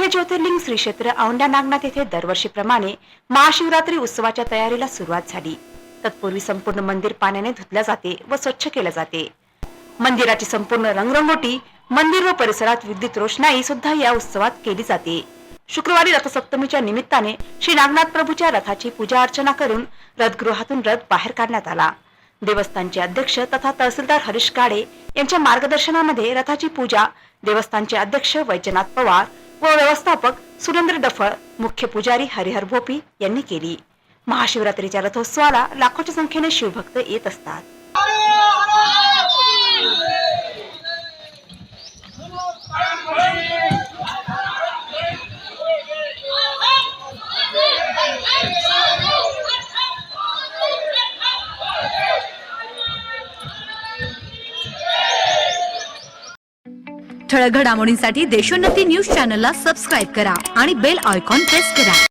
ज्योतिर्लिंग श्री क्षेत्र औंढा नागनाथ येथे दरवर्षीप्रमाणे महाशिवरात्री उत्सवाच्या तयारीला सुरुवात झाली। तत्पूर्वी संपूर्ण मंदिर पाण्याने धुतले जाते व स्वच्छ केले जाते। मंदिराची संपूर्ण रंगरंगोटी, मंदिर व परिसरात विद्युत रोषणाई सुद्धा या उत्सवात केली जाते। शुक्रवारी रथसप्तमीच्या निमित्ताने श्री नागनाथ प्रभूच्या रथाची पूजा अर्चना करून रथगृहातून रथ बाहेर काढण्यात आला। देवस्थानचे अध्यक्ष तथा तहसीलदार हरीश काळे यांच्या मार्गदर्शनामध्ये रथाची पूजा देवस्थानचे अध्यक्ष वैजनाथ पवार व व्यवस्थापक सुरेंद्र डफळ, मुख्य पुजारी हरिहर भोपी यांनी केली। महाशिवरात्रीच्या रथोत्सवाला लाखोच्या संख्येने शिवभक्त येत असतात। ठळक घडामोडींसाठी देशोन्नती न्यूज चॅनलला सबस्क्राइब करा आणि बेल आयकॉन प्रेस करा।